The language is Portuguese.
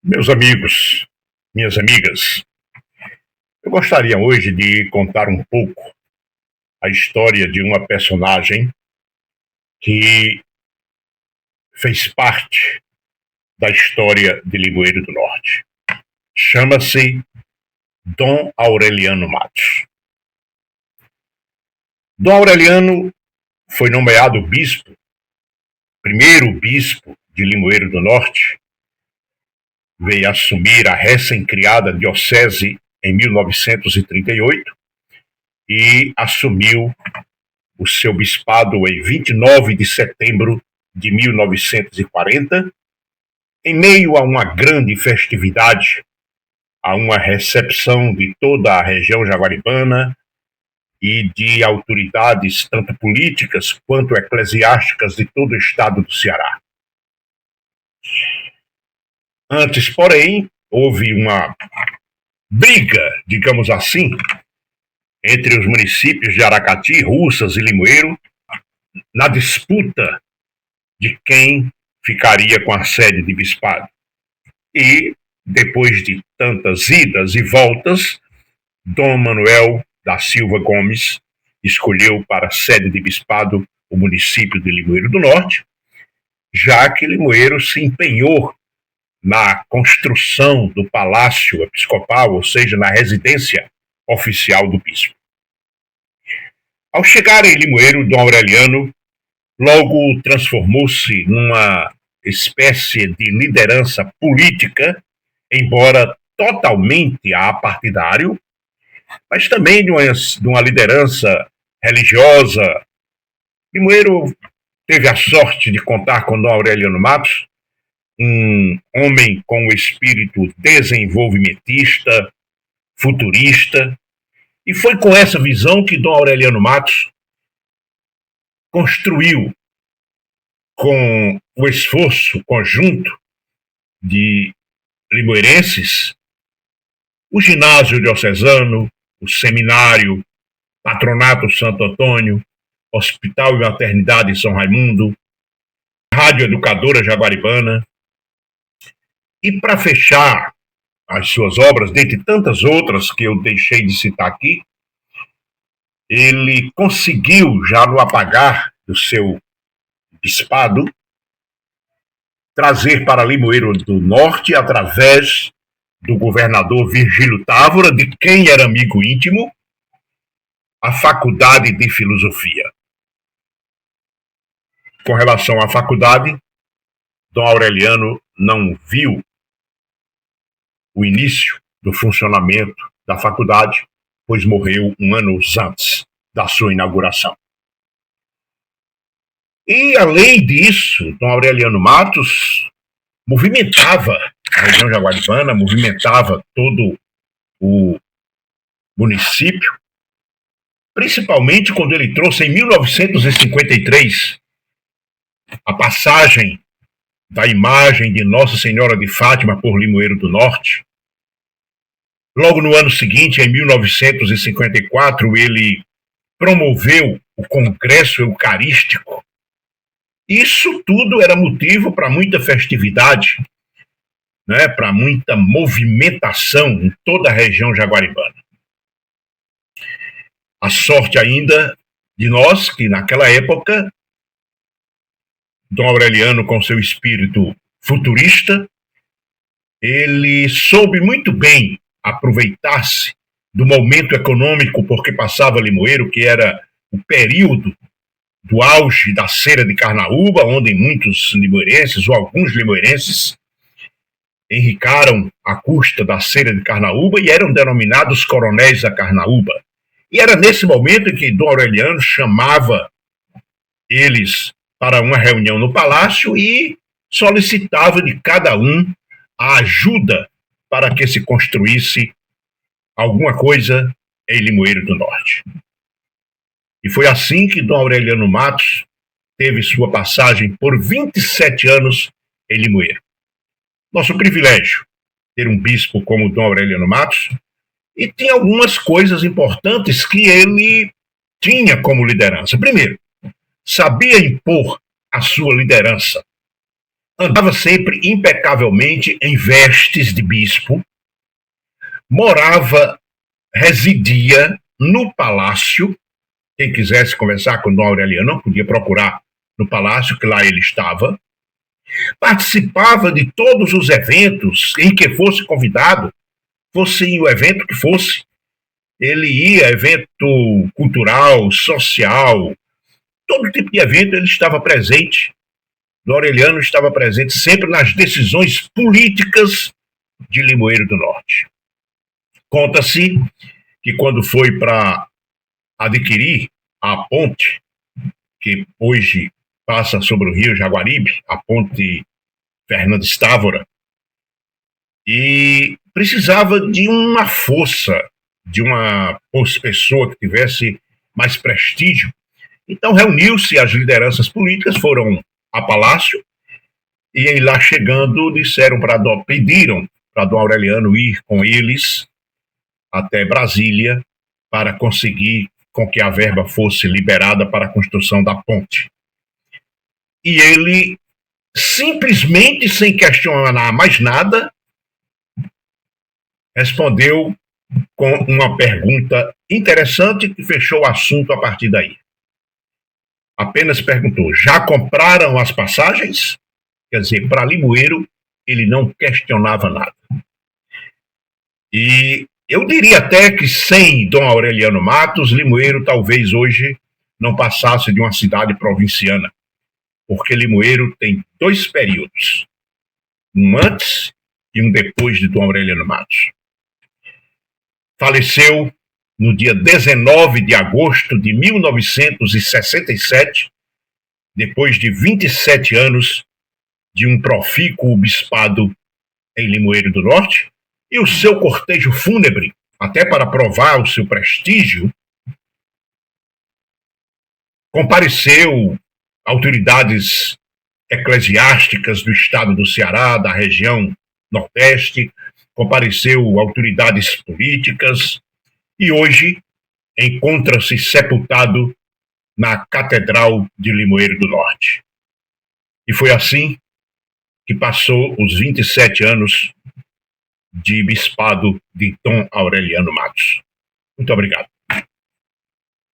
Meus amigos, minhas amigas, eu gostaria hoje de contar um pouco a história de uma personagem que fez parte da história de Limoeiro do Norte. Chama-se Dom Aureliano Matos. Dom Aureliano foi nomeado bispo, primeiro bispo de Limoeiro do Norte, veio assumir a recém-criada diocese em 1938 e assumiu o seu bispado em 29 de setembro de 1940, em meio a uma grande festividade, a uma recepção de toda a região jaguaribana e de autoridades tanto políticas quanto eclesiásticas de todo o estado do Ceará. Antes, porém, houve uma briga, digamos assim, entre os municípios de Aracati, Russas e Limoeiro, na disputa de quem ficaria com a sede de bispado. E, depois de tantas idas e voltas, Dom Manuel da Silva Gomes escolheu para a sede de bispado o município de Limoeiro do Norte, já que Limoeiro se empenhou na construção do palácio episcopal, ou seja, na residência oficial do bispo. Ao chegar em Limoeiro, Dom Aureliano logo transformou-se numa espécie de liderança política, embora totalmente apartidário, mas também de uma liderança religiosa. Limoeiro teve a sorte de contar com Dom Aureliano Matos, um homem com o espírito desenvolvimentista, futurista, e foi com essa visão que Dom Aureliano Matos construiu, com o esforço conjunto de limoeirenses, o ginásio diocesano, o seminário, patronato Santo Antônio, Hospital e Maternidade São Raimundo, Rádio Educadora Jaguaribana. E para fechar as suas obras, dentre tantas outras que eu deixei de citar aqui, ele conseguiu, já no apagar do seu bispado, trazer para Limoeiro do Norte, através do governador Virgílio Távora, de quem era amigo íntimo, a Faculdade de Filosofia. Com relação à faculdade, Dom Aureliano não viu o início do funcionamento da faculdade, pois morreu um ano antes da sua inauguração. E, além disso, Dom Aureliano Matos movimentava a região jaguaribana, movimentava todo o município, principalmente quando ele trouxe em 1953 a passagem da imagem de Nossa Senhora de Fátima por Limoeiro do Norte. Logo no ano seguinte, em 1954, ele promoveu o Congresso Eucarístico. Isso tudo era motivo para muita festividade, né, para muita movimentação em toda a região jaguaribana. A sorte ainda de nós, que naquela época, Dom Aureliano, com seu espírito futurista, ele soube muito bem aproveitar-se do momento econômico porque passava Limoeiro, que era o período do auge da cera de Carnaúba, onde muitos limoeirenses, ou alguns limoeirenses, enricaram à custa da cera de Carnaúba e eram denominados coronéis da Carnaúba. E era nesse momento em que Dom Aureliano chamava eles para uma reunião no palácio e solicitava de cada um a ajuda para que se construísse alguma coisa em Limoeiro do Norte. E foi assim que Dom Aureliano Matos teve sua passagem por 27 anos em Limoeiro. Nosso privilégio ter um bispo como Dom Aureliano Matos, e tinha algumas coisas importantes que ele tinha como liderança. Primeiro, sabia impor a sua liderança. andava sempre impecavelmente em vestes de bispo, morava, residia no palácio. Quem quisesse conversar com Dom Aureliano podia procurar no palácio, que lá ele estava. Participava de todos os eventos em que fosse convidado, fosse o evento que fosse. Ele ia, evento cultural, social, todo tipo de evento ele estava presente. Dom Aureliano estava presente sempre nas decisões políticas de Limoeiro do Norte. Conta-se que quando foi para adquirir a ponte, que hoje passa sobre o rio Jaguaribe, a ponte Fernandes Távora, e precisava de uma força, de uma pessoa que tivesse mais prestígio. Então reuniu-se as lideranças políticas, foram a palácio, e aí lá chegando pediram para Dom Aureliano ir com eles até Brasília para conseguir com que a verba fosse liberada para a construção da ponte. E ele, simplesmente, sem questionar mais nada, respondeu com uma pergunta interessante que fechou o assunto a partir daí. Apenas perguntou: já compraram as passagens? Quer dizer, para Limoeiro, ele não questionava nada. E eu diria até que sem Dom Aureliano Matos, Limoeiro talvez hoje não passasse de uma cidade provinciana, porque Limoeiro tem dois períodos, um antes e um depois de Dom Aureliano Matos. Faleceu no dia 19 de agosto de 1967, depois de 27 anos de um profícuo bispado em Limoeiro do Norte, e o seu cortejo fúnebre, até para provar o seu prestígio, compareceu autoridades eclesiásticas do estado do Ceará, da região Nordeste, compareceu autoridades políticas, e hoje encontra-se sepultado na Catedral de Limoeiro do Norte. E foi assim que passou os 27 anos de bispado de Dom Aureliano Matos. Muito obrigado.